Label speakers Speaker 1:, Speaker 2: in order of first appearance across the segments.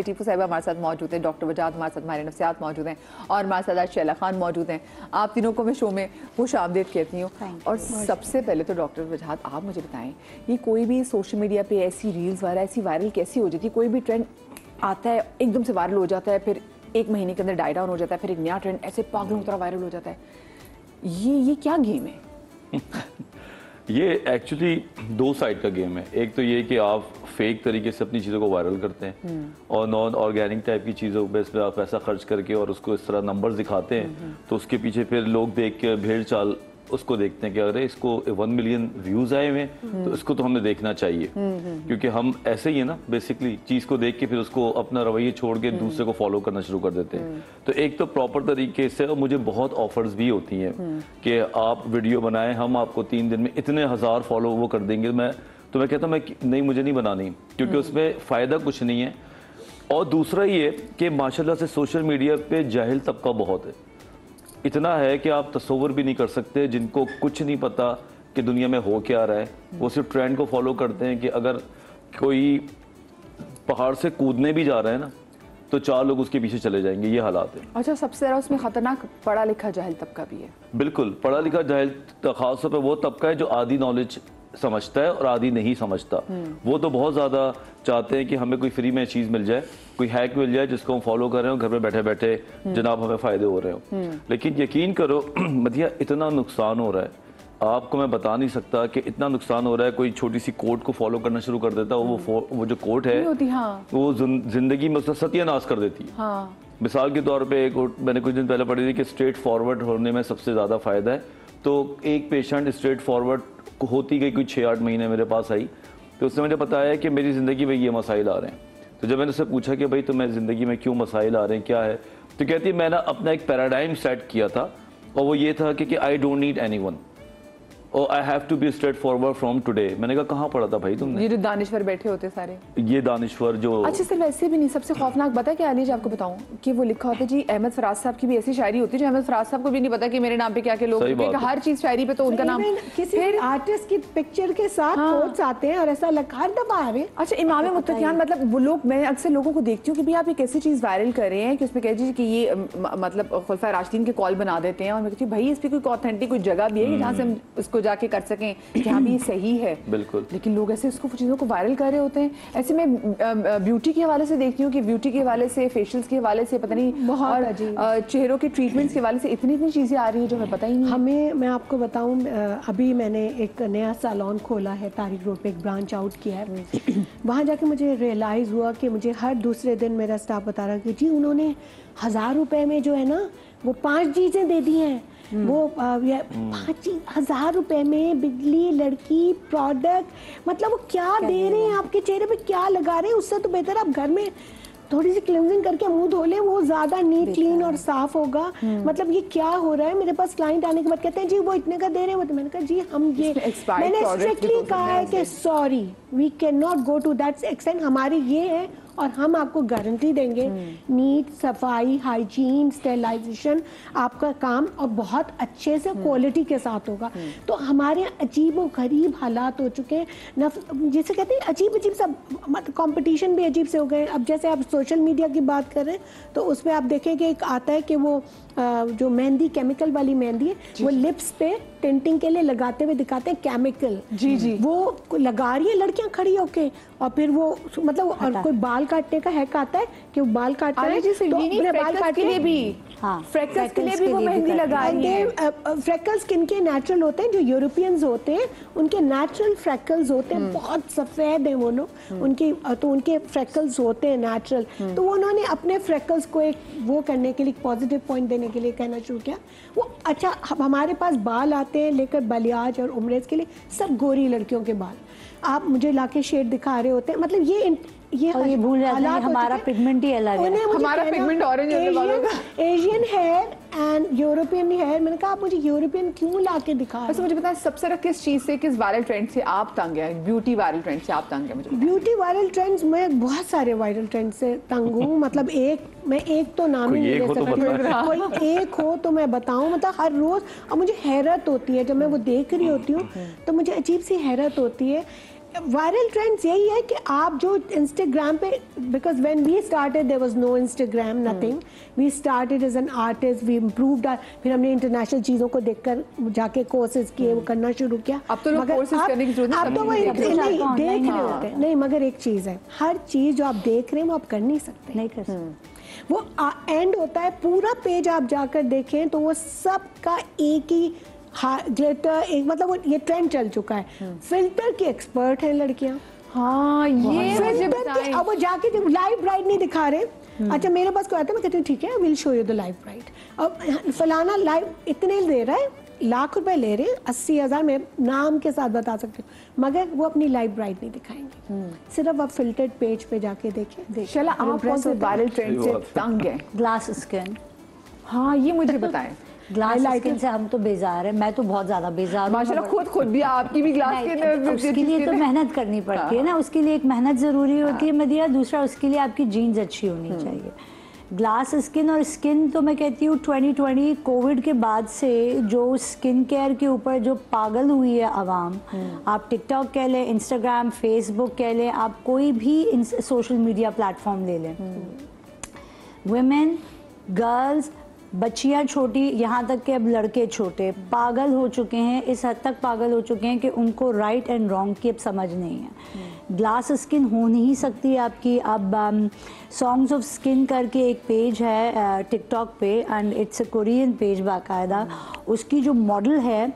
Speaker 1: टीपू साहिबा हमारे साथ मौजूद हैं, डॉक्टर वजाद हमारे साथ, माहिर नफ्सियात मौजूद हैं और हमारे साथ आज शैला खान मौजूद हैं। आप तीनों को मैं शो में खुश आमदीद कहती हूँ। और सबसे पहले तो डॉक्टर वजाद आप मुझे बताएं, ये कोई भी सोशल मीडिया पे ऐसी रील्स वाला ऐसी वायरल कैसी हो जाती है? कोई भी ट्रेंड आता है एकदम से वायरल हो जाता है, फिर एक महीने के अंदर डाई डाउन हो जाता है, फिर एक नया ट्रेंड ऐसे पागलों की तरह वायरल हो जाता है। ये क्या गेम है?
Speaker 2: ये एक्चुअली दो साइड का गेम है। एक तो ये कि आप फेक तरीके से अपनी चीज़ों को वायरल करते हैं और नॉन ऑर्गेनिक टाइप की चीज़ों पे आप पैसा खर्च करके और उसको इस तरह नंबर्स दिखाते हैं, तो उसके पीछे फिर लोग देख के भेड़ चाल उसको देखते हैं कि अरे इसको 1 मिलियन व्यूज आए हुए हैं तो इसको तो हमें देखना चाहिए, क्योंकि हम ऐसे ही है ना बेसिकली चीज़ को देख के फिर उसको अपना रवैये छोड़ के दूसरे को फॉलो करना शुरू कर देते हैं। तो एक तो प्रॉपर तरीके से, और मुझे बहुत ऑफर्स भी होती हैं कि आप वीडियो बनाएं, हम आपको 3 दिन में इतने 1000 फॉलो वो कर देंगे। मैं कहता हूँ नहीं, मुझे नहीं बनानी, क्योंकि उसमें फ़ायदा कुछ नहीं है। और दूसरा ये कि माशाल्लाह से सोशल मीडिया पे जाहिल तबका बहुत है, इतना है कि आप तस्वर भी नहीं कर सकते, जिनको कुछ नहीं पता कि दुनिया में हो क्या रहा है। वो सिर्फ ट्रेंड को फॉलो करते हैं कि अगर कोई पहाड़ से कूदने भी जा रहा है ना तो 4 लोग उसके पीछे चले जाएंगे, ये हालात है।
Speaker 1: अच्छा, सबसे ज़्यादा उसमें खतरनाक पढ़ा लिखा जाहिल तबका भी है।
Speaker 2: बिल्कुल, पढ़ा लिखा जाहिल खासतौर पर वो तबका है जो आधी नॉलेज समझता है और आधी नहीं समझता। वो तो बहुत ज़्यादा चाहते हैं कि हमें कोई फ्री में चीज़ मिल जाए, कोई हैक मिल जाए जिसको हम फॉलो कर रहे हो, घर में बैठे बैठे जनाब हमें फ़ायदे हो रहे हो। लेकिन यकीन करो मदिया, इतना नुकसान हो रहा है, आपको मैं बता नहीं सकता कि इतना नुकसान हो रहा है। कोई छोटी सी कोर्ट को फॉलो करना शुरू कर देता है, वो जो कोर्ट है वो जिंदगी में सत्यानाश कर देती है। मिसाल के तौर पर मैंने कुछ दिन पहले पढ़ी थी कि स्ट्रेट फॉरवर्ड होने में सबसे ज़्यादा फ़ायदा है। तो एक पेशेंट स्ट्रेट फॉरवर्ड होती गई, कोई 6-8 महीने मेरे पास आई, तो उसने मुझे बताया कि मेरी ज़िंदगी में ये मसाइल आ रहे हैं। तो जब मैंने उससे पूछा कि भाई तुम्हें ज़िंदगी में क्यों मसाइल आ रहे हैं, क्या है, तो कहती है मैंने अपना एक पैराडाइम सेट किया था और वो ये था कि आई डोंट नीड एनीवन और I have to be straightforward from today. मैंने कहा कहाँ पढ़ा था भाई तुमने?
Speaker 1: ये जो दानिश्वर बैठे होते सारे, ये
Speaker 2: दानिश्वर जो
Speaker 1: अच्छा सिर्फ वैसे भी नहीं, सबसे खौफनाक पता है क्या अली जी आपको बताऊं, कि वो लिखा होता है जी अहमद फराज साहब की भी ऐसी शायरी होती है जो अहमद फराज साहब को भी नहीं पता कि मेरे नाम पे क्या क्या लोग, हर चीज शायरी पे तो उनका नाम
Speaker 3: किसी आर्टिस्ट की पिक्चर के साथ कोट्स आते हैं और ऐसा हर दफा आ रहे।
Speaker 1: अच्छा, इमाम मुत्तकियान, मतलब वो लोग, मैं अक्सर लोगों को देखती हूँ कि भाई आप एक ऐसी चीज वायरल कर रहे हैं कि उसमें कह दीजिए कि ये मतलब खुलफा राशिदीन के कॉल बना देते हैं, और मैं कहती हूँ भाई इस पर कोई ऑथेंटिक कोई जगह भी है जहाँ से हम उसको जाके कर सकें कि हाँ भी सही है।
Speaker 2: बिल्कुल,
Speaker 1: लेकिन लोग ऐसे उसको चीज़ों को वायरल कर रहे होते हैं। ऐसे मैं ब्यूटी के हवाले से देखती हूँ कि ब्यूटी के हवाले से, फेशियल्स के हवाले से, पता नहीं बहुत चेहरों के ट्रीटमेंट्स के हवाले से इतनी चीज़ें आ रही हैं जो हमें पता ही नहीं।
Speaker 3: मैं आपको बताऊँ, अभी मैंने एक नया सैलून खोला है, तारिक रोड पे एक ब्रांच आउट किया है। वहाँ जाके मुझे रियलाइज़ हुआ कि मुझे हर दूसरे दिन मेरा स्टाफ बता रहा कि जी उन्होंने 1000 रुपये में जो है ना वो 5 चीज़ें दे दी हैं। वो 5,000 रुपए में बिजली, लड़की, प्रोडक्ट, मतलब वो क्या दे रहे हैं, आपके चेहरे पे क्या लगा रहे हैं। उससे तो बेहतर आप घर में थोड़ी सी क्लींजिंग करके मुंह धो लें, वो ज्यादा नीट क्लीन और साफ होगा। मतलब ये क्या हो रहा है? मेरे पास क्लाइंट आने के बाद कहते हैं जी वो इतने का दे रहे हैं, तो मैंने कहा जी हम ये, मैंने स्ट्रिक्टली कहा है कि sorry we can not go to that extent. हमारी ये है और हम आपको गारंटी देंगे नीट, सफाई, हाइजीन, स्टेरिलाइजेशन, आपका काम और बहुत अच्छे से क्वालिटी के साथ होगा। तो हमारे अजीब व गरीब हालात हो चुके हैं, जिसे कहते हैं अजीब अजीब सब, कंपटीशन भी अजीब से हो गए। अब जैसे आप सोशल मीडिया की बात कर रहे हैं तो उसमें आप देखेंगे एक आता है कि वो जो मेहंदी, केमिकल वाली मेहंदी है, वो लिप्स पे टिंटिंग के लिए लगाते हुए दिखाते हैं केमिकल।
Speaker 1: जी
Speaker 3: वो लगा रही है लड़कियां खड़ी होके, और फिर वो मतलब और कोई बाल काटने का हैक आता है कि वो बाल काटता है
Speaker 1: तो अपने बाल काट के लिए भी, फ्रेकल्स के लिए भी वो मेहंदी लगा रही है।
Speaker 3: फ्रेकल्स किनके नेचुरल होते हैं? जो यूरोपियंस होते हैं उनके नेचुरल फ्रेकल्स होते हैं, बहुत सफेद है वो लोग, उनकी तो उनके फ्रेकल्स होते हैं नेचुरल। तो उन्होंने अपने फ्रेकल्स को एक वो करने के लिए, पॉजिटिव पॉइंट देने के लिए कहना शुरू किया। वो अच्छा, हमारे पास बाल आते हैं लेकर बलियाज और उम्रेज के लिए, सब गोरी लड़कियों के बाल आप मुझे लाके शेड दिखा रहे होते हैं। मतलब ये
Speaker 4: भूल जाते हैं हमारा पिगमेंट ही अलग है,
Speaker 1: हमारा पिगमेंट ऑरेंज है,
Speaker 3: Asian hair and European hair. मैंने कहा आप मुझे यूरोपियन क्यों लाके दिखा रहे हैं?
Speaker 1: मुझे बताएं सबसे रख किस चीज से, किस वायरल ट्रेंड से आप तंग हैं? ब्यूटी वायरल ट्रेंड से आप तंग हैं? मुझे
Speaker 3: ब्यूटी वायरल ट्रेंड्स, मैं बहुत सारे वायरल ट्रेंड से तंग हूँ। मतलब मैं एक तो नाम ही नहीं ले सकता, कोई एक हो तो मैं बताऊं। मतलब हर रोज, और मुझे हैरत होती है जब मैं वो देख रही होती हूँ तो मुझे अजीब सी हैरत होती है। वायरल ट्रेंड्स यही है कि आप जो इंस्टाग्राम पे, because when we started there was no Instagram, nothing, we started as an artist, we improved, फिर हमने इंटरनेशनल चीज़ों को देखकर जाके कोर्सेज किए, वो करना शुरू किया।
Speaker 1: अब तो लोग कोर्सेज करने की जरूरत नहीं,
Speaker 3: आप तो वही देख रहे होते हैं। नहीं, मगर एक चीज़ है, हर चीज़ जो आप देख रहे हैं वो आप कर नहीं सकते,
Speaker 4: नहीं कर सकते।
Speaker 3: वो एंड होता है, पूरा पेज आप जाकर देखें तो वो सबका एक ही ग्लिटर, एक मतलब वो ये ट्रेंड चल चुका है। फिल्टर की एक्सपर्ट हैं लड़कियां।
Speaker 1: हाँ, ये मुझे बताएं।
Speaker 3: अब वो जाके जब लाइव ब्राइड नहीं दिखा रहे, अच्छा मेरे पास कोई आता है, मैं कहती हूँ ठीक है, will show you the live bride. अब फलाना लाइव इतने दे रहा है, लाख रुपए ले रहे हैं, 80,000 में नाम के साथ बता सकती हूँ, मगर वो अपनी लाइव ब्राइड नहीं दिखाएंगे। सिर्फ आप फिल्टर्ड पेज पे जाके देखें।
Speaker 1: चला, आप कौन से वायरल ट्रेंड से तंग हैं?
Speaker 4: Glass skin.
Speaker 1: हाँ, ये मुझे बताएं।
Speaker 4: ग्लास स्किन से हम तो बेजार है, मैं तो बहुत ज्यादा बेजार हूँ।
Speaker 1: माशाल्लाह, खुद भी आपकी भी ग्लास स्किन।
Speaker 4: उसके लिए तो मेहनत करनी पड़ती है ना, उसके लिए एक मेहनत जरूरी होती है मदिया। दूसरा, उसके लिए आपकी जीन्स अच्छी होनी चाहिए। ग्लास स्किन और स्किन तो मैं कहती हूँ 2020 कोविड के बाद से जो स्किन केयर के ऊपर जो पागल हुई है आवाम, आप टिकटॉक कह लें, इंस्टाग्राम, फेसबुक कह लें, आप कोई भी सोशल मीडिया प्लेटफॉर्म ले लें, वुमेन, गर्ल्स, बच्चियाँ छोटी, यहाँ तक कि अब लड़के छोटे पागल हो चुके हैं। इस हद तक पागल हो चुके हैं कि उनको राइट एंड रॉन्ग की अब समझ नहीं है। ग्लास स्किन हो नहीं सकती आपकी। अब सॉन्ग्स ऑफ स्किन करके एक पेज है टिकटॉक पे, and it's a Korean page बाकायदा। उसकी जो मॉडल है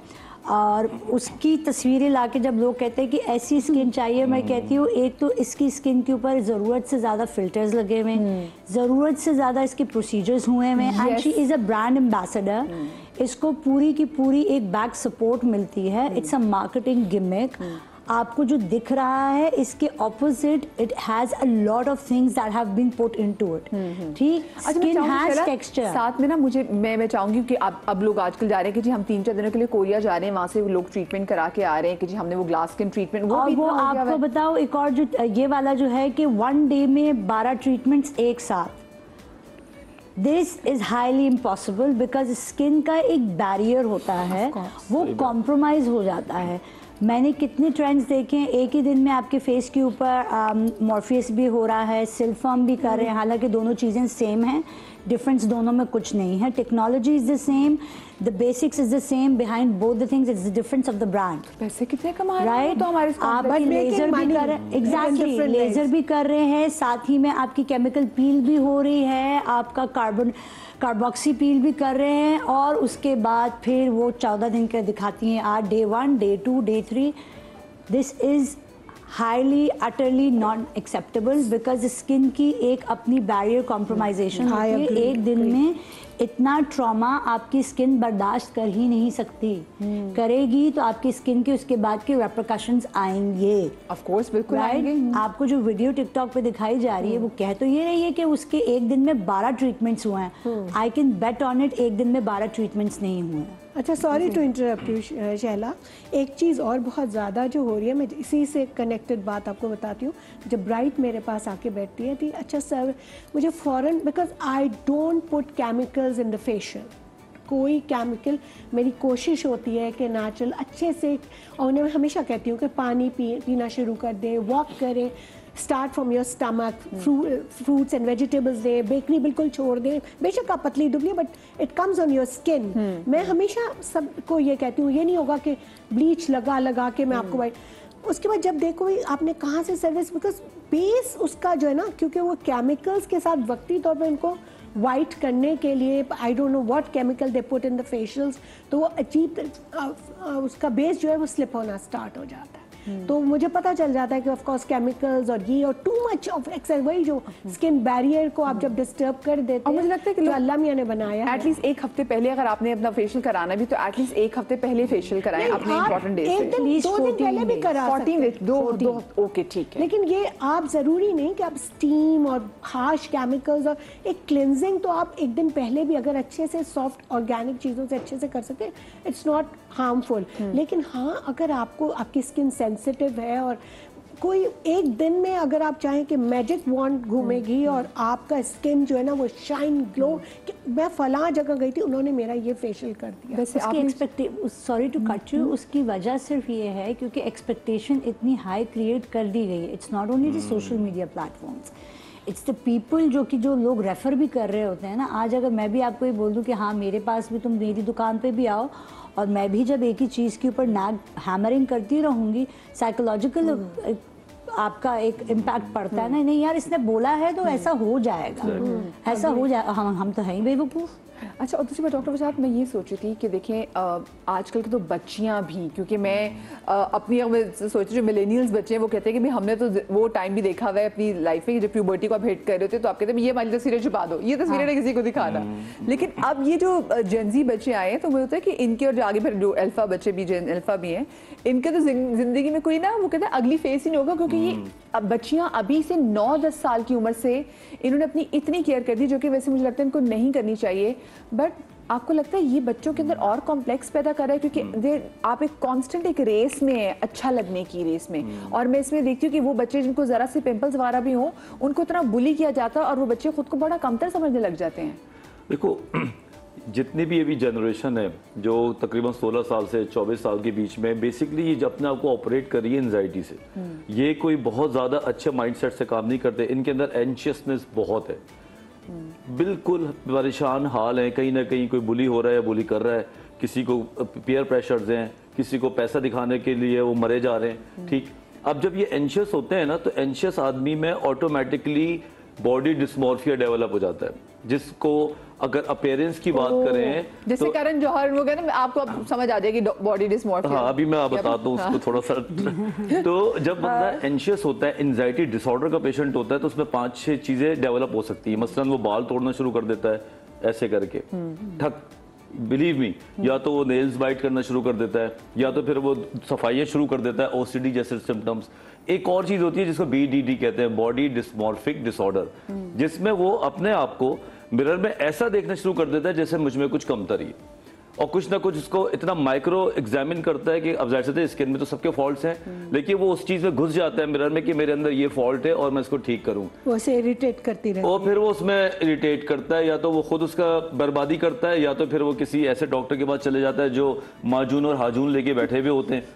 Speaker 4: और उसकी तस्वीरें लाके जब लोग कहते हैं कि ऐसी स्किन चाहिए, मैं कहती हूँ एक तो इसकी स्किन के ऊपर ज़रूरत से ज़्यादा फिल्टर्स लगे हुए हैं, ज़रूरत से ज़्यादा इसके प्रोसीजर्स हुए हैं, and she is a brand ambassador. इसको पूरी की पूरी एक बैक सपोर्ट मिलती है। It's a marketing gimmick. आपको जो दिख रहा है इसके opposite it has a lot of things that have been put into it. ठीक, स्किन हैज टेक्सचर।
Speaker 1: साथ में ना मुझे मैं चाहूंगी कि अब लोग आजकल जा रहे हैं कि जी हम 3-4 दिनों के लिए कोरिया जा रहे हैं, वहां से वो लोग ट्रीटमेंट करा के आ रहे हैं कि जी हमने वो ग्लास स्किन ट्रीटमेंट।
Speaker 4: और वो आपको बताओ एक और जो ये वाला जो है कि 1 डे में 12 ट्रीटमेंट्स एक साथ। This is highly impossible because skin का एक बैरियर होता है, वो कॉम्प्रोमाइज हो जाता है। मैंने कितने ट्रेंड्स देखे हैं, एक ही दिन में आपके फेस के ऊपर मॉर्फियस भी हो रहा है, सिल्फाम भी कर रहे हैं, हालांकि दोनों चीज़ें सेम हैं, डिफरेंस दोनों में कुछ नहीं है। Technology is the same, the basics is the same, behind both the things is the difference of the brand.
Speaker 1: पैसे कितने कमा रहे हैं तो हमारे
Speaker 4: आप लेजर भी कर रहे हैं, एग्जैक्टली लेजर भी कर रहे हैं, साथ ही में आपकी केमिकल पील भी हो रही है, आपका कार्बोक्सी पील भी कर रहे हैं, और उसके बाद फिर वो 14 दिन का दिखाती हैं आज, day 1, day 2, day 3। This is highly utterly non acceptable because skin की एक अपनी बैरियर कॉम्प्रोमाइजेशन होती है। एक दिन में इतना ट्रॉमा आपकी स्किन बर्दाश्त कर ही नहीं सकती, करेगी तो आपकी स्किन के उसके बाद के रेपरकशंस आएंगे।
Speaker 1: ऑफ कोर्स, बिल्कुल आएंगे।
Speaker 4: आपको जो वीडियो टिकटॉक पे दिखाई जा रही है वो कह तो ये रही है कि उसके एक दिन में 12 ट्रीटमेंट्स हुए हैं। I can bet on it, एक दिन में 12 ट्रीटमेंट्स नहीं हुए हैं।
Speaker 3: अच्छा, sorry to interrupt you Shaila, एक चीज़ और बहुत ज़्यादा जो हो रही है, मैं इसी से कनेक्टेड बात आपको बताती हूँ। जब ब्राइड मेरे पास आके बैठती है थी, अच्छा सर मुझे फ़ौरन, because I don't put chemicals in the facial, कोई केमिकल, मेरी कोशिश होती है कि नेचुरल अच्छे से, और उन्हें हमेशा कहती हूँ कि पानी पीना शुरू कर दें, वॉक करें, start from your stomach, fruits and vegetables दें, बेकरी बिल्कुल छोड़ दें, बेशक आप पतली दुबली but it comes on your skin. मैं हमेशा सबको ये कहती हूँ, ये नहीं होगा कि ब्लीच लगा के मैं आपको भाई, उसके बाद जब देखो आपने कहाँ से सर्विस, बिकॉज बेस उसका जो है ना, क्योंकि वो केमिकल्स के साथ वक्ती तौर पर उनको वाइट करने के लिए, I don't know what chemical they put in the facials, तो वो अजीब उसका बेस जो है वो स्लिप होना स्टार्ट हो जाता है। तो मुझे पता चल जाता है कि ऑफ कोर्स केमिकल्स और ये और टू मच ऑफ एक्सेस, वही जो स्किन बैरियर को आप जब डिस्टर्ब कर देते हैं।
Speaker 1: और मुझे लगता है कि
Speaker 3: जो अल्लाह मियां ने बनाया है,
Speaker 1: एटलीस्ट एक हफ्ते पहले अगर आपने अपना फेशियल कराना भी तो एटलीस्ट एक हफ्ते पहले फेशियल कराएं अपने इंपॉर्टेंट डेज
Speaker 3: एक दिन 2 दिन पहले भी करा सकते हैं।
Speaker 1: 14 दो ओके ठीक है।
Speaker 3: लेकिन ये आप जरूरी नहीं कि आप स्टीम और हार्श केमिकल्स और एक क्लिनजिंग, तो आप एक दिन पहले भी अगर अच्छे से सॉफ्ट ऑर्गेनिक चीज़ों से अच्छे से कर सके, इट्स नॉट हार्मफुल। लेकिन हाँ, अगर आपको आपकी स्किन सेंसिटिव है और कोई एक दिन में अगर आप चाहें कि मैजिक वॉन्ड घूमेगी और आपका स्किन जो है ना वो शाइन ग्लो, कि मैं फलां जगह गई थी उन्होंने मेरा ये फेशियल कर दिया।
Speaker 1: वैसे
Speaker 4: उसकी expectation, sorry to cut you, उसकी वजह सिर्फ ये है क्योंकि एक्सपेक्टेशन इतनी हाई क्रिएट कर दी गई है। It's not only the social media platforms, it's the people जो लोग रेफर भी कर रहे होते हैं ना। आज अगर मैं भी आपको ये बोल दूं कि हाँ मेरे पास भी, तुम मेरी दुकान पे भी आओ, और मैं भी जब एक ही चीज़ के ऊपर नैग हैमरिंग करती रहूँगी, साइकोलॉजिकल आपका एक इम्पैक्ट पड़ता है ना, नहीं यार इसने बोला है तो ऐसा हो जाएगा, ऐसा हो जाएगा, हम तो हैं ही बेवकूफ़।
Speaker 1: अच्छा, और दूसरी बात डॉक्टर वजाहत, मैं ये सोच रही थी कि देखें आजकल की तो बच्चियां भी, क्योंकि मैं अपनी सोच रही हूँ मिलेनियल्स बच्चे हैं, वो कहते हैं कि भाई हमने तो वो टाइम भी देखा हुआ है अपनी लाइफ में जब प्यूबर्टी को आप हिट कर रहे थे, तो आप कहते हैं ये हमारी तस्वीरें छुपा दो, ये तस्वीरें ना किसी को दिखाना। लेकिन अब ये जो जेनजी बच्चे आए हैं तो मुझे होता है कि इनके और जो आगे फिर जो अल्फा बच्चे भी, जेन अल्फा भी हैं, इनके तो जिंदगी में कोई ना वो कहते हैं अगली फेस ही नहीं होगा, क्योंकि ये अब बच्चियां अभी से 9-10 साल की उम्र से इन्होंने अपनी इतनी केयर कर दी, जो कि वैसे मुझे लगता है इनको नहीं करनी चाहिए। बट आपको लगता है ये बच्चों के अंदर और कॉम्प्लेक्स पैदा कर रहा है, क्योंकि आप एक कांस्टेंट एक रेस में है, अच्छा लगने की रेस में, और मैं इसमें देखती हूँ कि वो बच्चे जिनको जरा से पिंपल्स वगैरह भी हो, उनको इतना बुली किया जाता है और वो बच्चे खुद को बड़ा कमतर समझने लग जाते हैं।
Speaker 2: देखो, जितनी भी अभी जनरेशन है जो तकरीबन 16 साल से 24 साल के बीच में बेसिकली ये अपने आप को ऑपरेट कर रही है एंजाइटी से, ये कोई बहुत ज़्यादा अच्छे माइंडसेट से काम नहीं करते, इनके अंदर एंशियसनेस बहुत है, बिल्कुल परेशान हाल है, कहीं ना कहीं कोई बुली हो रहा है, बुली कर रहा है, किसी को पीयर प्रेशर्स हैं, किसी को पैसा दिखाने के लिए वो मरे जा रहे हैं। ठीक, अब जब ये एंशियस होते हैं ना, तो एंशियस आदमी में ऑटोमेटिकली बॉडी डिस्मॉर्फिया डेवलप हो जाता है, जिसको अगर अपीयरेंस की बात करें
Speaker 1: जैसे
Speaker 2: तो
Speaker 1: करण जौहर वो कहते हैं, आपको अब समझ आ जाएगी बॉडी डिस्मॉर्फिया।
Speaker 2: हाँ, अभी मैं आप बताता हूँ उसको थोड़ा सा। तो जब बंदा एंशियस होता है, एंजाइटी डिसऑर्डर का पेशेंट होता है, तो उसमें 5-6 चीजें डेवलप हो सकती है। मसलन वो बाल तोड़ना शुरू कर देता है ऐसे करके, ठक, बिलीव मी, या तो वो नेल्स बाइट करना शुरू कर देता है, या तो फिर वो सफाइयाँ शुरू कर देता है, ओसीडी जैसे सिम्टम्स। एक और चीज होती है जिसको BDD कहते हैं, बॉडी डिस्मॉर्फिक डिसऑर्डर, जिसमें वो अपने आप को मिरर में ऐसा देखना शुरू कर देता है जैसे मुझ में कुछ कमतर ही, और कुछ ना कुछ उसको इतना माइक्रो एग्जामिन करता है कि अब जाहिर सी स्किन में तो सबके फॉल्ट्स हैं, लेकिन वो उस चीज में घुस जाता है मिरर में कि मेरे अंदर ये फॉल्ट है और मैं इसको ठीक करूं,
Speaker 3: वो उसे इरिटेट करती रहती है,
Speaker 2: और फिर वो उसमें इरिटेट करता है, या तो वो खुद उसका बर्बादी करता है, या तो फिर वो किसी ऐसे डॉक्टर के पास चले जाता है जो माजून और हाजून लेके बैठे हुए होते हैं,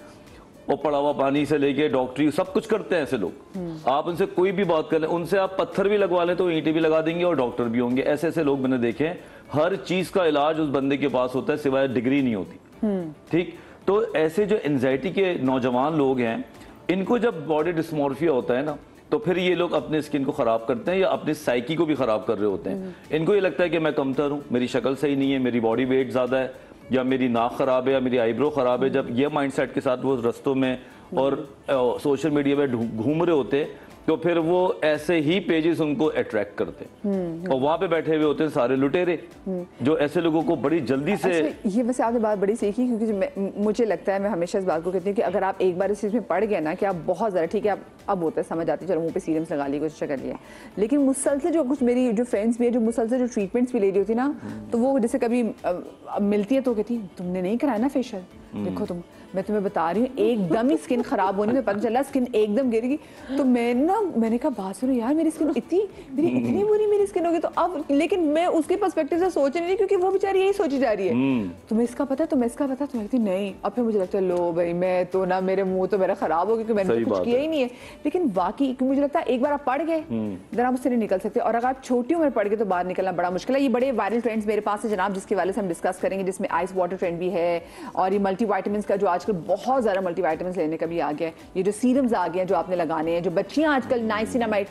Speaker 2: और पड़ा हुआ पानी से लेके डॉक्टरी सब कुछ करते हैं ऐसे लोग। आप उनसे कोई भी बात कर लें, उनसे आप पत्थर भी लगवा लें तो ईंटें भी लगा देंगे और डॉक्टर भी होंगे। ऐसे ऐसे लोग मैंने देखे हैं, हर चीज का इलाज उस बंदे के पास होता है, सिवाय डिग्री नहीं होती। ठीक, तो ऐसे जो एंजाइटी के नौजवान लोग हैं, इनको जब बॉडी डिस्मॉर्फिया होता है ना, तो फिर ये लोग अपने स्किन को खराब करते हैं या अपनी साइकी को भी खराब कर रहे होते हैं। इनको ये लगता है कि मैं कमतर हूँ, मेरी शक्ल सही नहीं है, मेरी बॉडी वेट ज्यादा है, या मेरी नाक खराब है, या मेरी आईब्रो खराब है। जब ये माइंडसेट के साथ वो रस्तों में और सोशल मीडिया में घूम रहे होते, तो फिर वो ऐसे ही पेजेस उनको अट्रैक्ट करते हैं, और वहां पे बैठे हुए होते हैं सारे लुटेरे जो ऐसे लोगों को बड़ी जल्दी से।
Speaker 1: अच्छा, ये वैसे आपने बात बड़ी सीखी, क्योंकि मुझे लगता है, मैं हमेशा इस बात को कहती हूँ कि अगर आप एक बार इस चीज़ में पड़ गए ना कि आप बहुत ज़्यादा, ठीक है आप अब होता है समझ आती है, चलो मुंह पे सीरम्स लगा ली, कुछ कर लिया, लेकिन मुसलसल जो कुछ मेरी जो फ्रेंड्स भी है जो मुसलसल जो ट्रीटमेंट्स भी ले रही होती ना, तो वो जैसे कभी मिलती है तो कहती तुमने नहीं कराया ना फेशियल, देखो मैं तुम्हें बता रही हूँ एकदम ही स्किन खराब होने में पता चला, स्किन एकदम गिरेगी। तो मैंने कहा बात सुनो यार, मेरी स्किन इतनी बुरी मेरी स्किन होगी, तो अब लेकिन मैं उसके पर्सपेक्टिव से सोच नहीं रही, क्योंकि वो बेचारी यही सोची जा रही है, तुम्हें इसका पता, तुम्हें इसका पता, तुम्हें कहती नहीं। अब फिर मुझे लगता है लो भाई, मैं तो ना, मेरे मुंह तो मेरा खराब हो गया क्योंकि मैंने कुछ किया ही नहीं है। लेकिन बाकी मुझे लगता है एक बार आप पढ़ गए देन आप उससे नहीं निकल सकते, और अगर आप छोटी उम्र पढ़ गए तो बाहर निकलना बड़ा मुश्किल है। ये बड़े वायरल ट्रेंड्स मेरे पास है जनाब, जिसके वाले से हम डिस्कस करेंगे, जिसमें आइस वाटर ट्रेंड भी है, और ये मल्टीविटामिन्स का जो आजकल बहुत ज्यादा मल्टीविटामिन्स लेने का भी आ गया है, ये जो सीरम्स आ गए हैं जो आपने लगाने हैं, जो बच्चियां आजकल नाइसिनामाइड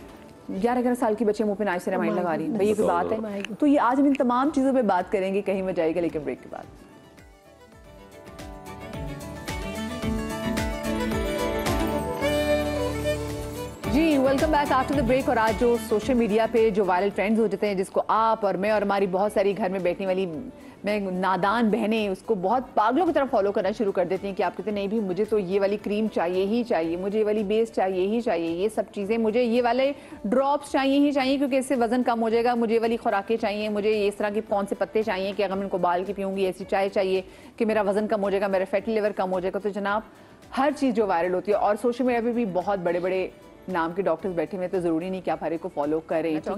Speaker 1: 11-11 साल की बच्चे मुंह पे नाइसिनामाइड लगा रही है, भाई ये कोई बात है? तो ये आज हम इन तमाम चीजों पे बात करेंगे, कहीं में जाएगा लेकिन ब्रेक के बाद। जी welcome back after the break. और आज जो सोशल मीडिया पे जो वायरल ट्रेंड्स हो जाते हैं, जिसको आप और मैं और हमारी बहुत सारी घर में बैठने वाली मैं नादान बहनें उसको बहुत पागलों की तरह फॉलो करना शुरू कर देती हैं कि आप कहते नहीं भी मुझे तो ये वाली क्रीम चाहिए ही चाहिए, मुझे ये वाली बेस चाहिए ही चाहिए, ये सब चीज़ें मुझे ये वाले ड्रॉप्स चाहिए ही चाहिए क्योंकि इससे वजन कम हो जाएगा, मुझे ये वाली खुराकें चाहिए, मुझे इस तरह के कौन से पत्ते चाहिए कि अगर मैं इनको बाल के पीऊँगी, ऐसी चाय चाहिए कि मेरा वजन कम हो जाएगा, मेरा फैटी लिवर कम हो जाएगा। तो जनाब हर चीज़ जो वायरल होती है और सोशल मीडिया पे भी बहुत बड़े बड़े नाम के डॉक्टर्स बैठे हुए, तो ज़रूरी नहीं कि आप हर एक को फॉलो करें, ठीक है।